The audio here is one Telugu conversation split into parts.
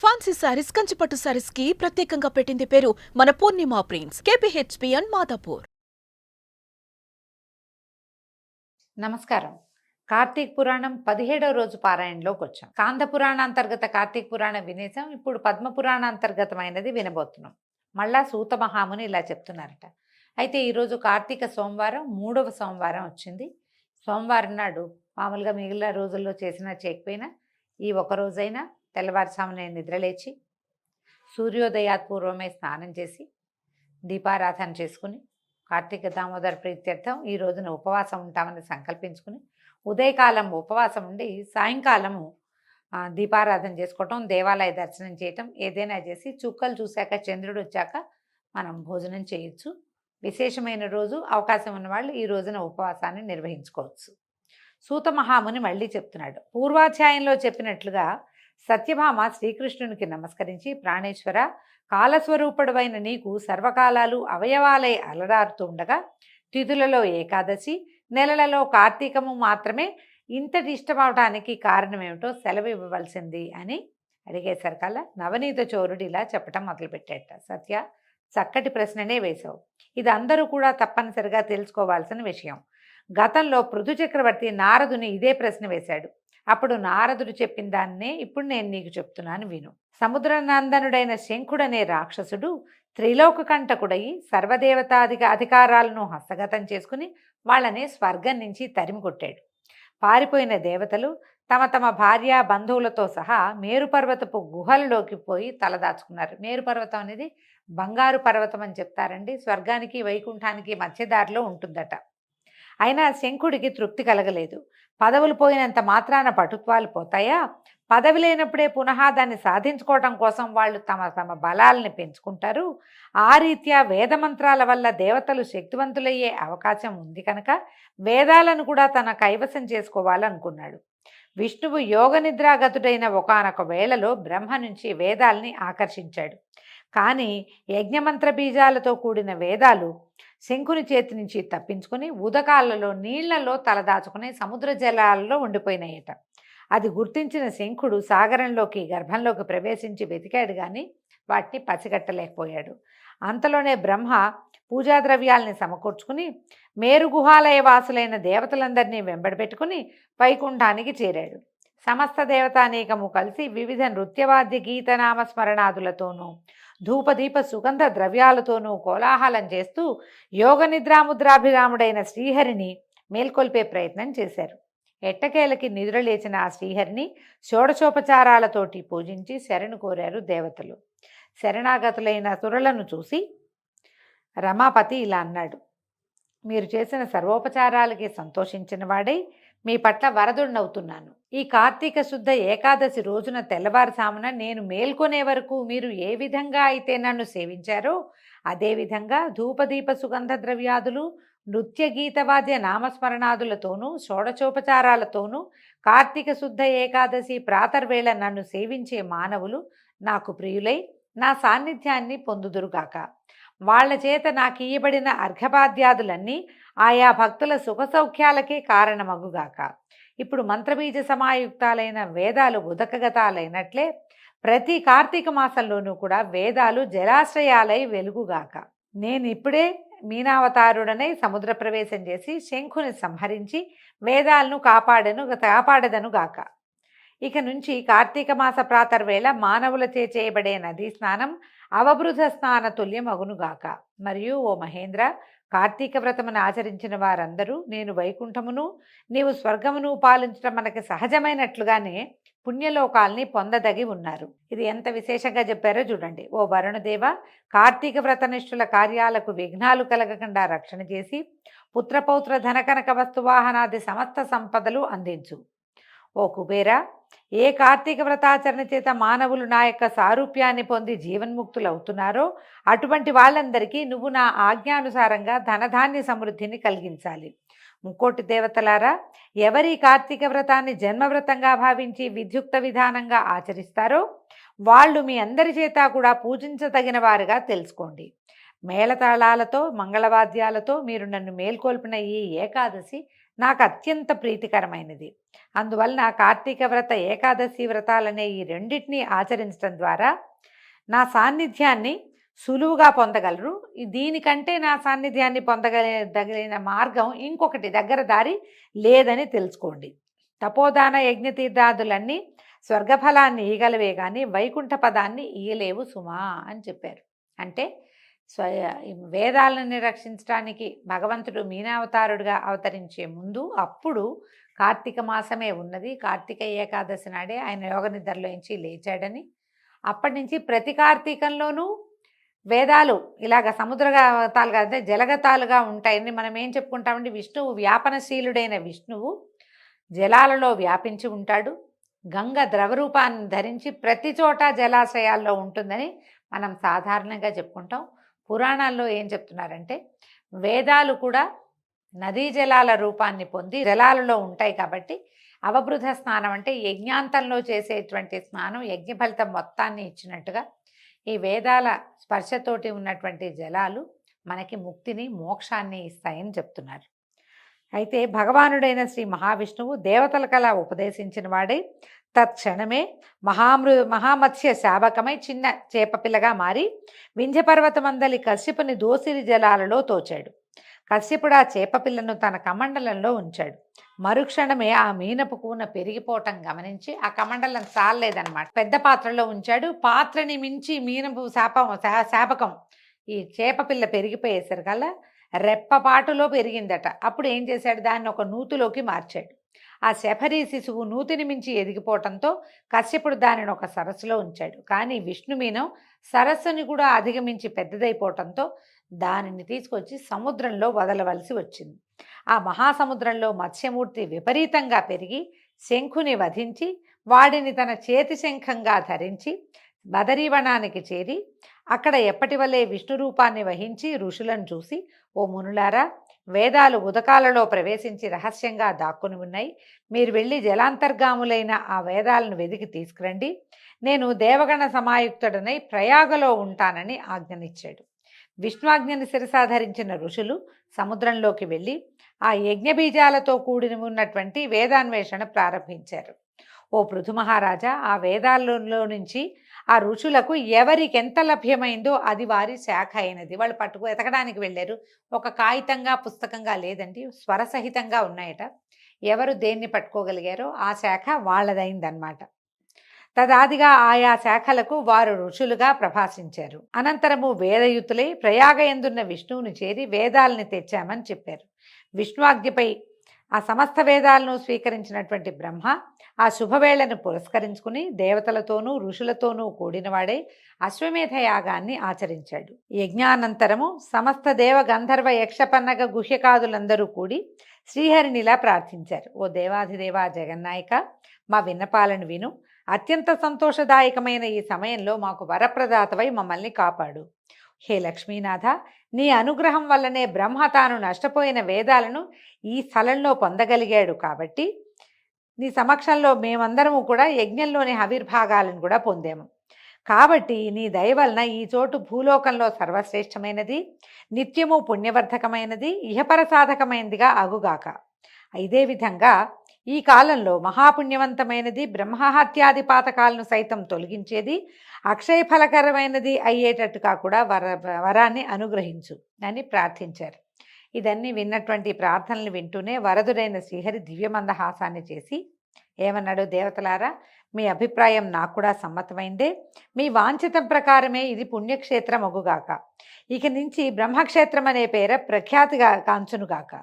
ఫ్యాన్సీ సారీస్, కంచిపట్టు సారీస్ కి ప్రత్యేకంగా పెట్టింది పేరు మన పూర్ణిమ ప్రింట్స్, కేపీహెచ్పి అండ్ మాదాపూర్. నమస్కారం. కార్తీక పురాణం 17వ రోజు పారాయణలోకి వచ్చాం. కాంద పురాణాంతర్గత కార్తీక పురాణం వినేసాం. ఇప్పుడు పద్మ పురాణాంతర్గతమైనది వినబోతున్నాం. మళ్ళా సూత మహాముని ఇలా చెప్తున్నారట. అయితే ఈరోజు కార్తీక సోమవారం, 3వ సోమవారం వచ్చింది. సోమవారం నాడు మామూలుగా మిగిలిన రోజుల్లో చేసినా చేయకపోయినా ఈ ఒక రోజైనా తెల్లవారుజామునే నిద్రలేచి సూర్యోదయాత్ పూర్వమే స్నానం చేసి దీపారాధన చేసుకుని కార్తీక దామోదర ప్రీత్యర్థం ఈ రోజున ఉపవాసం ఉంటామని సంకల్పించుకుని ఉదయకాలం ఉపవాసం ఉండి సాయంకాలము దీపారాధన చేసుకోవటం, దేవాలయ దర్శనం చేయటం ఏదైనా చేసి చుక్కలు చూశాక చంద్రుడు వచ్చాక మనం భోజనం చేయొచ్చు. విశేషమైన రోజు, అవకాశం ఉన్నవాళ్ళు ఈ రోజున ఉపవాసాన్ని నిర్వహించుకోవచ్చు. సూత మహాముని మళ్ళీ చెప్తున్నాడు. పూర్వాధ్యాయంలో చెప్పినట్లుగా సత్యభామ శ్రీకృష్ణునికి నమస్కరించి, ప్రాణేశ్వర, కాలస్వరూపుడవైన నీకు సర్వకాలాలు అవయవాలై అలరారుతూ ఉండగా తిథులలో ఏకాదశి, నెలలలో కార్తీకము మాత్రమే ఇంతటి ఇష్టమవటానికి కారణమేమిటో సెలవు ఇవ్వవలసింది అని అడిగేసరికల్లా నవనీత చోరుడు ఇలా చెప్పటం మొదలుపెట్టాట. సత్య, చక్కటి ప్రశ్ననే వేశావు. ఇది అందరూ కూడా తప్పనిసరిగా తెలుసుకోవాల్సిన విషయం. గతంలో పృథు చక్రవర్తి నారదుని ఇదే ప్రశ్న వేశాడు. అప్పుడు నారదుడు చెప్పిన దాన్నే ఇప్పుడు నేను నీకు చెప్తున్నాను, విను. సముద్రనందనుడైన శంఖుడనే రాక్షసుడు త్రిలోక కంటకుడై సర్వదేవతాధిక అధికారాలను హస్తగతం చేసుకుని వాళ్ళని స్వర్గం నుంచి తరిమి కొట్టాడు. పారిపోయిన దేవతలు తమ తమ భార్య బంధువులతో సహా మేరుపర్వతపు గుహలలోకి పోయి తలదాచుకున్నారు. మేరుపర్వతం అనేది బంగారు పర్వతం అని చెప్తారండి. స్వర్గానికి వైకుంఠానికి మధ్యదారిలో ఉంటుందట. అయినా శంఖుడికి తృప్తి కలగలేదు. పదవులు పోయినంత మాత్రాన పటుత్వాలు పోతాయా? పదవి లేనప్పుడే పునః దాన్ని సాధించుకోవటం కోసం వాళ్ళు తమ తమ బలాలని పెంచుకుంటారు. ఆ రీత్యా వేదమంత్రాల వల్ల దేవతలు శక్తివంతులయ్యే అవకాశం ఉంది కనుక వేదాలను కూడా తన కైవసం చేసుకోవాలనుకున్నాడు. విష్ణువు యోగ నిద్రాగతుడైన ఒకానొక వేళలో బ్రహ్మ నుంచి వేదాల్ని ఆకర్షించాడు. కానీ యజ్ఞమంత్ర బీజాలతో కూడిన వేదాలు శంఖుని చేతి నుంచి తప్పించుకుని ఉదకాలలో నీళ్లలో తలదాచుకుని సముద్ర జలాలలో ఉండిపోయినాయట. అది గుర్తించిన శంఖుడు సాగరంలోకి గర్భంలోకి ప్రవేశించి వెతికాడు, కానీ వాటిని పసిగట్టలేకపోయాడు. అంతలోనే బ్రహ్మ పూజాద్రవ్యాల్ని సమకూర్చుకుని మేరుగుహాలయ వాసులైన దేవతలందరినీ వెంబడిపెట్టుకుని వైకుంఠానికి చేరాడు. సమస్త దేవతానేకము కలిసి వివిధ నృత్యవాద్య గీతనామ స్మరణాదులతోనూ ధూపదీప సుగంధ ద్రవ్యాలతోనూ కోలాహలం చేస్తూ యోగ నిద్రాముద్రాభిరాముడైన శ్రీహరిని మేల్కొల్పే ప్రయత్నం చేశారు. ఎట్టకేలకి నిద్రలేచిన ఆ శ్రీహరిని షోడశోపచారాలతోటి పూజించి శరణు కోరారు దేవతలు. శరణాగతులైన సురులను చూసి రమాపతి ఇలా అన్నాడు. మీరు చేసిన సర్వోపచారాలకి సంతోషించిన వాడై మీ పట్ల వరదుండవుతున్నాను. ఈ కార్తీక శుద్ధ ఏకాదశి రోజున తెల్లవారుజామున నేను మేల్కొనే వరకు మీరు ఏ విధంగా అయితే నన్ను సేవించారో అదేవిధంగా ధూపదీప సుగంధ ద్రవ్యాదులు నృత్య గీతవాద్య నామస్మరణాదులతోనూ షోడశోపచారాలతోనూ కార్తీక శుద్ధ ఏకాదశి ప్రాతర్వేళ నన్ను సేవించే మానవులు నాకు ప్రియులై నా సాన్నిధ్యాన్ని పొందుదురుగాక. వాళ్ల చేత నాకు ఇయ్యబడిన అర్ఘపాద్యాదులన్నీ ఆయా భక్తుల సుఖసౌఖ్యాలకే కారణమగుగాక. ఇప్పుడు మంత్రబీజ సమాయుక్తాలైన వేదాలు ఉదకగతాలైనట్లే ప్రతి కార్తీక మాసంలోనూ కూడా వేదాలు జలాశ్రయాలై వెలుగుగాక. నేను ఇప్పుడే మీనావతారుడనై సముద్ర ప్రవేశం చేసి శంఖుని సంహరించి వేదాలను కాపాడదనుగాక. ఇక నుంచి కార్తీక మాస ప్రాతర్వేళ మానవులచే చేయబడే నదీ స్నానం అవబృధ స్నాన తుల్యమగునుగాక. మరియు ఓ మహేంద్ర, కార్తీక వ్రతమును ఆచరించిన వారందరూ నేను వైకుంఠమును నీవు స్వర్గమును పాలించడం మనకి సహజమైనట్లుగానే పుణ్యలోకాల్ని పొందదగి ఉన్నారు. ఇది ఎంత విశేషంగా చెప్పారో చూడండి. ఓ వరుణదేవ, కార్తీక వ్రతనిష్ఠుల కార్యాలకు విఘ్నాలు కలగకుండా రక్షణ చేసి పుత్రపౌత్ర ధనకనక వస్తువాహనాది సమస్త సంపదలు అందించు. ఓ కుబేర, ఏ కార్తీక వ్రతాచరణ చేత మానవులు నా యొక్క సారూప్యాన్ని పొంది జీవన్ముక్తులవుతున్నారో అటువంటి వాళ్ళందరికీ నువ్వు నా ఆజ్ఞానుసారంగా ధనధాన్య సమృద్ధిని కలిగించాలి. ముక్కోటి దేవతలారా, ఎవరి కార్తీక వ్రతాన్ని జన్మవ్రతంగా భావించి విద్యుక్త విధానంగా ఆచరిస్తారో వాళ్ళు మీ అందరి చేత కూడా పూజించదగిన వారుగా తెలుసుకోండి. మేళతాళాలతో మంగళవాద్యాలతో మీరు నన్ను మేల్కొల్పిన ఈ ఏకాదశి నాకు అత్యంత ప్రీతికరమైనది. అందువలన కార్తీక వ్రత, ఏకాదశి వ్రతాలనే ఈ రెండింటినీ ఆచరించడం ద్వారా నా సాన్నిధ్యాన్ని సులువుగా పొందగలరు. దీనికంటే నా సాన్నిధ్యాన్ని పొందగలిగిన మార్గం ఇంకొకటి దగ్గర దారి లేదని తెలుసుకోండి. తపోదాన యజ్ఞతీర్థాదులన్నీ స్వర్గఫలాన్ని ఇయ్యగలవే కానీ వైకుంఠ పదాన్ని ఇయ్యలేవు సుమా అని చెప్పారు. అంటే వేదాలను రక్షించడానికి భగవంతుడు మీనావతారుడుగా అవతరించే ముందు అప్పుడు కార్తీక మాసమే ఉన్నది. కార్తీక ఏకాదశి నాడే ఆయన యోగ నిద్రలోంచి లేచాడని, అప్పటి నుంచి ప్రతి కార్తీకంలోనూ వేదాలు ఇలాగ సముద్రగతాలుగా అంటే జలగతాలుగా ఉంటాయని మనం ఏం చెప్పుకుంటామంటే, విష్ణువు వ్యాపనశీలుడైన విష్ణువు జలాలలో వ్యాపించి ఉంటాడు. గంగ ద్రవరూపాన్ని ధరించి ప్రతి చోట జలాశయాల్లో ఉంటుందని మనం సాధారణంగా చెప్పుకుంటాం. పురాణాల్లో ఏం చెప్తున్నారంటే, వేదాలు కూడా నదీ జలాల రూపాన్ని పొంది జలాలలో ఉంటాయి కాబట్టి అవబృధ స్నానం అంటే యజ్ఞాంతంలో చేసేటువంటి స్నానం యజ్ఞ ఫలితం మొత్తాన్ని ఇచ్చినట్టుగా ఈ వేదాల స్పర్శతోటి ఉన్నటువంటి జలాలు మనకి ముక్తిని, మోక్షాన్ని ఇస్తాయని చెప్తున్నారు. అయితే భగవానుడైన శ్రీ మహావిష్ణువు దేవతలకలా ఉపదేశించిన వాడై తత్క్షణమే మహామత్స్య శాబకమై చిన్న చేపపిల్లగా మారి వింధ్యపర్వతమందలి కశ్యపుని దోసిలి జలాలలో తోచాడు. కశ్యపుడు ఆ చేపపిల్లను తన కమండలంలో ఉంచాడు. మరుక్షణమే ఆ మీనపు కూన పెరిగిపోవటం గమనించి ఆ కమండలం చాలలేదన్నమాట, పెద్ద పాత్రలో ఉంచాడు. పాత్రని మించి మీనపు శాపకం ఈ చేపపిల్ల పెరిగిపోయేసరికల్లా రెప్పపాటులో పెరిగిందట. అప్పుడు ఏం చేశాడు, దాన్ని ఒక నూతిలోకి మార్చాడు. ఆ శఫరీ శిశువు నూతిని మించి ఎదిగిపోవటంతో కశ్యపుడు దానిని ఒక సరస్సులో ఉంచాడు. కానీ విష్ణుమీనం సరస్సుని కూడా అధిగమించి పెద్దదైపోవటంతో దానిని తీసుకొచ్చి సముద్రంలో వదలవలసి వచ్చింది. ఆ మహాసముద్రంలో మత్స్యమూర్తి విపరీతంగా పెరిగి శంఖుని వధించి వాడిని తన చేతి శంఖంగా ధరించి బదరీవనానికి చేరి అక్కడ ఎప్పటి వల్లే విష్ణు రూపాన్ని వహించి ఋషులను చూసి, ఓ మునులారా, వేదాలు ఉదకాలలో ప్రవేశించి రహస్యంగా దాక్కుని ఉన్నాయి. మీరు వెళ్ళి జలాంతర్గాములైన ఆ వేదాలను వెదికి తీసుకురండి. నేను దేవగణ సమాయుక్తుడనై ప్రయాగలో ఉంటానని ఆజ్ఞనిచ్చాడు. విష్ణుఆజ్ఞని శిరసాధరించిన ఋషులు సముద్రంలోకి వెళ్ళి ఆ యజ్ఞబీజాలతో కూడిన ఉన్నటువంటి వేదాన్వేషణ ప్రారంభించారు. ఓ పృథు మహారాజా, ఆ వేదాలలో నుంచి ఆ ఋషులకు ఎవరికెంత లభ్యమైందో అది వారి శాఖ అయినది. వాళ్ళు ఎతకడానికి వెళ్ళారు. ఒక కాగితంగా పుస్తకంగా లేదండి, స్వరసహితంగా ఉన్నాయట. ఎవరు దేన్ని పట్టుకోగలిగారో ఆ శాఖ వాళ్ళదైందనమాట. తదాదిగా ఆయా శాఖలకు వారు ఋషులుగా ప్రభాసించారు. అనంతరము వేదయుతులై ప్రయాగయందున్న విష్ణువుని చేరి వేదాలని తెచ్చామని చెప్పారు. విష్ణువాజ్ఞపై ఆ సమస్త వేదాలను స్వీకరించినటువంటి బ్రహ్మ ఆ శుభవేళను పురస్కరించుకుని దేవతలతోనూ ఋషులతోనూ కూడినవాడే అశ్వమేధ యాగాన్ని ఆచరించాడు. యజ్ఞానంతరము సమస్త దేవ గంధర్వ యక్షపన్నగ గుహ్యకాదులందరూ కూడి శ్రీహరినిలా ప్రార్థించారు. ఓ దేవాధిదేవా జగన్నాయక, మా విన్నపాలను విను. అత్యంత సంతోషదాయకమైన ఈ సమయంలో మాకు వరప్రదాతవై మమ్మల్ని కాపాడు. హే లక్ష్మీనాథ, నీ అనుగ్రహం వల్లనే బ్రహ్మ తాను నష్టపోయిన వేదాలను ఈ స్థలంలో పొందగలిగాడు. కాబట్టి నీ సమక్షంలో మేమందరము కూడా యజ్ఞంలోని ఆవిర్భాగాలను కూడా పొందాము. కాబట్టి నీ దయ వలన ఈ చోటు భూలోకంలో సర్వశ్రేష్టమైనది, నిత్యము పుణ్యవర్ధకమైనది, ఇహపర సాధకమైనదిగా అగుగాక. ఇదే విధంగా ఈ కాలంలో మహాపుణ్యవంతమైనది, బ్రహ్మహత్యాది పాతకాలను సైతం తొలగించేది, అక్షయఫలకరమైనది అయ్యేటట్టుగా కూడా వరాన్ని అనుగ్రహించు అని ప్రార్థించారు. ఇదన్నీ విన్నటువంటి ప్రార్థనలు వింటూనే వరదుడైన శ్రీహరి దివ్యమందహాసాన్ని చేసి ఏమన్నాడు, దేవతలారా, మీ అభిప్రాయం నాకు కూడా సమ్మతమైందే. మీ వాంఛితం ప్రకారమే ఇది పుణ్యక్షేత్రం అగుగాక. ఇక నుంచి బ్రహ్మక్షేత్రం అనే పేర ప్రఖ్యాతిగా కాంచునుగాక.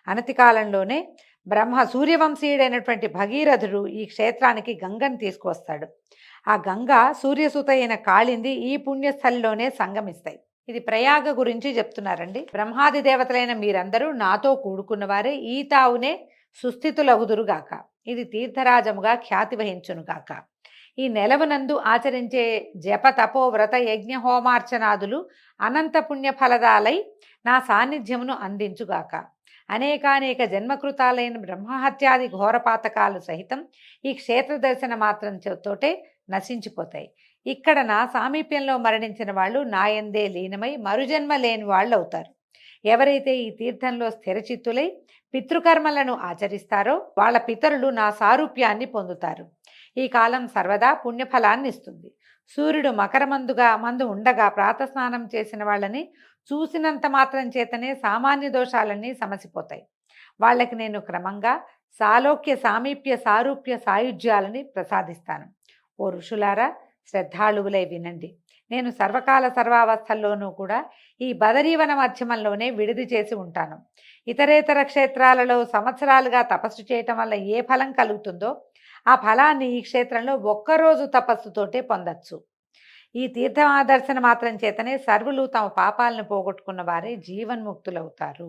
అనతి కాలంలోనే బ్రహ్మ సూర్యవంశీయుడైనటువంటి భగీరథుడు ఈ క్షేత్రానికి గంగను తీసుకువస్తాడు. ఆ గంగ సూర్యసుత అయిన కాళింది ఈ పుణ్యస్థలిలోనే సంగమిస్తాయి. ఇది ప్రయాగ గురించి చెప్తున్నారండి. బ్రహ్మాది దేవతలైన మీరందరూ నాతో కూడుకున్నవారే ఈ తావునే సుస్థితులగుదురుగాక. ఇది తీర్థరాజముగా ఖ్యాతి వహించునుగాక. ఈ నెలవునందు ఆచరించే జప తపో వ్రత యజ్ఞ హోమార్చనాదులు అనంత పుణ్యఫలదాలై నా సాన్నిధ్యమును అందించుగాక. అనేకానేక జన్మకృతాలైన బ్రహ్మహత్యాది ఘోరపాతకాలు సహితం ఈ క్షేత్ర దర్శన మాత్రం తోటే నశించిపోతాయి. ఇక్కడ నా సామీప్యంలో మరణించిన వాళ్ళు నాయందే లీనమై మరుజన్మ లేని వాళ్ళు అవుతారు. ఎవరైతే ఈ తీర్థంలో స్థిరచిత్తులై పితృకర్మలను ఆచరిస్తారో వాళ్ళ పితరులు నా సారూప్యాన్ని పొందుతారు. ఈ కాలం సర్వదా పుణ్యఫలాన్ని ఇస్తుంది. సూర్యుడు మందు ఉండగా ప్రాతస్నానం చేసిన వాళ్ళని చూసినంత మాత్రం చేతనే సామాన్య దోషాలన్నీ సమసిపోతాయి. వాళ్ళకి నేను క్రమంగా సాలోక్య సామీప్య సారూప్య సాయుధ్యాలని ప్రసాదిస్తాను. ఓ ఋషులారా, శ్రద్ధాళువులై వినండి. నేను సర్వకాల సర్వావస్థల్లోనూ కూడా ఈ బదరీవన మధ్యమంలోనే విడిది చేసి ఉంటాను. ఇతరేతర క్షేత్రాలలో సంవత్సరాలుగా తపస్సు చేయటం వల్ల ఏ ఫలం కలుగుతుందో ఆ ఫలాన్ని ఈ క్షేత్రంలో ఒక్కరోజు తపస్సుతోటే పొందొచ్చు. ఈ తీర్థదర్శన మాత్రం చేతనే సర్వులు తమ పాపాలను పోగొట్టుకున్న వారే జీవన్ముక్తులవుతారు.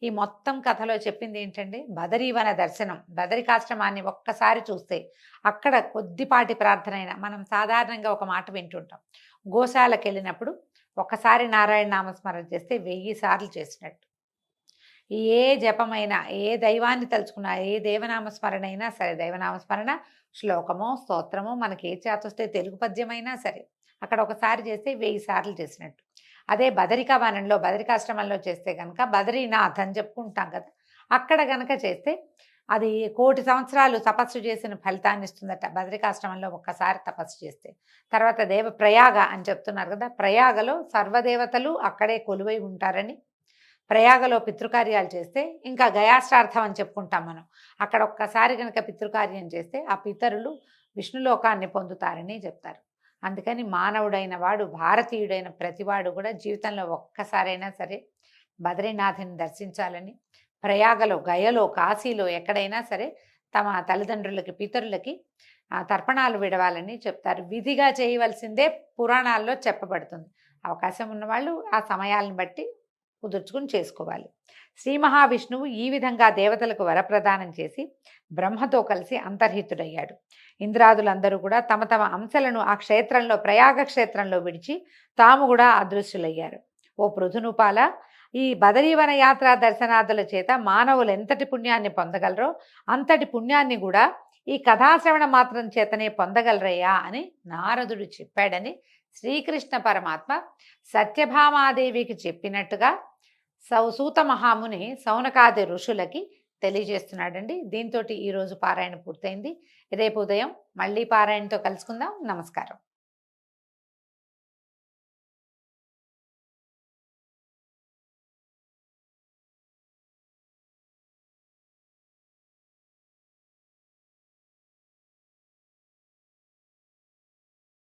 ఈ మొత్తం కథలో చెప్పింది ఏంటండి? బదరీవన దర్శనం. బదరికాశ్రమాన్ని ఒక్కసారి చూస్తే అక్కడ కొద్దిపాటి ప్రార్థన అయినా, మనం సాధారణంగా ఒక మాట వింటుంటాం, గోశాలకు వెళ్ళినప్పుడు ఒక్కసారి నారాయణ నామస్మరణ చేస్తే 1000 సార్లు చేసినట్టు. ఏ జపమైనా, ఏ దైవాన్ని తలుచుకున్నా, ఏ దేవనామస్మరణ అయినా సరే, దైవనామస్మరణ శ్లోకమో స్తోత్రమో మనకి ఏ చేతొస్తే తెలుగు పద్యమైనా సరే అక్కడ ఒకసారి చేస్తే 1000 సార్లు చేసినట్టు. అదే బదరికావనంలో బదరికాశ్రమంలో చేస్తే కనుక బదరీనాథ్ అని చెప్పుకుంటాం కదా, అక్కడ కనుక చేస్తే అది 1,000,000 సంవత్సరాలు తపస్సు చేసిన ఫలితాన్ని ఇస్తుందట. బదరికాశ్రమంలో ఒక్కసారి తపస్సు చేస్తే. తర్వాత ప్రయాగ అని చెప్తున్నారు కదా, ప్రయాగలో సర్వదేవతలు అక్కడే కొలువై ఉంటారని, ప్రయాగలో పితృకార్యాలు చేస్తే, ఇంకా గయాశ్రార్థం అని చెప్పుకుంటాం మనం, అక్కడ ఒక్కసారి కనుక పితృకార్యం చేస్తే ఆ పితరులు విష్ణులోకాన్ని పొందుతారని చెప్తారు. అందుకని మానవుడైన వాడు, భారతీయుడైన ప్రతివాడు కూడా జీవితంలో ఒక్కసారైనా సరే బద్రీనాథుని దర్శించాలని, ప్రయాగలో, గయలో, కాశీలో ఎక్కడైనా సరే తమ తల్లిదండ్రులకి, పితరులకి తర్పణాలు విడవాలని చెప్తారు. విధిగా చేయవలసిందే పురాణాల్లో చెప్పబడుతుంది. అవకాశం ఉన్నవాళ్ళు ఆ సమయాలను బట్టి కుదుర్చుకుని చేసుకోవాలి. శ్రీ మహావిష్ణువు ఈ విధంగా దేవతలకు వరప్రదానం చేసి బ్రహ్మతో కలిసి అంతర్హితుడయ్యాడు. ఇంద్రాదులందరూ కూడా తమ తమ అంశలను ఆ క్షేత్రంలో, ప్రయాగ క్షేత్రంలో విడిచి తాము కూడా అదృశ్యులయ్యారు. ఓ పృథునుపాల, ఈ బదరీవన యాత్రా దర్శనాదుల చేత మానవులు ఎంతటి పుణ్యాన్ని పొందగలరో అంతటి పుణ్యాన్ని కూడా ఈ కథాశ్రవణ మాత్రం చేతనే పొందగలరయ్యా అని నారదుడు చెప్పాడని శ్రీకృష్ణ పరమాత్మ సత్యభామాదేవికి చెప్పినట్టుగా సూత మహాముని సౌనకాది ఋషులకి తెలియజేస్తున్నాడండి. దీంతో ఈరోజు పారాయణ పూర్తయింది. రేపు ఉదయం మళ్ళీ పారాయణతో కలుసుకుందాం. నమస్కారం.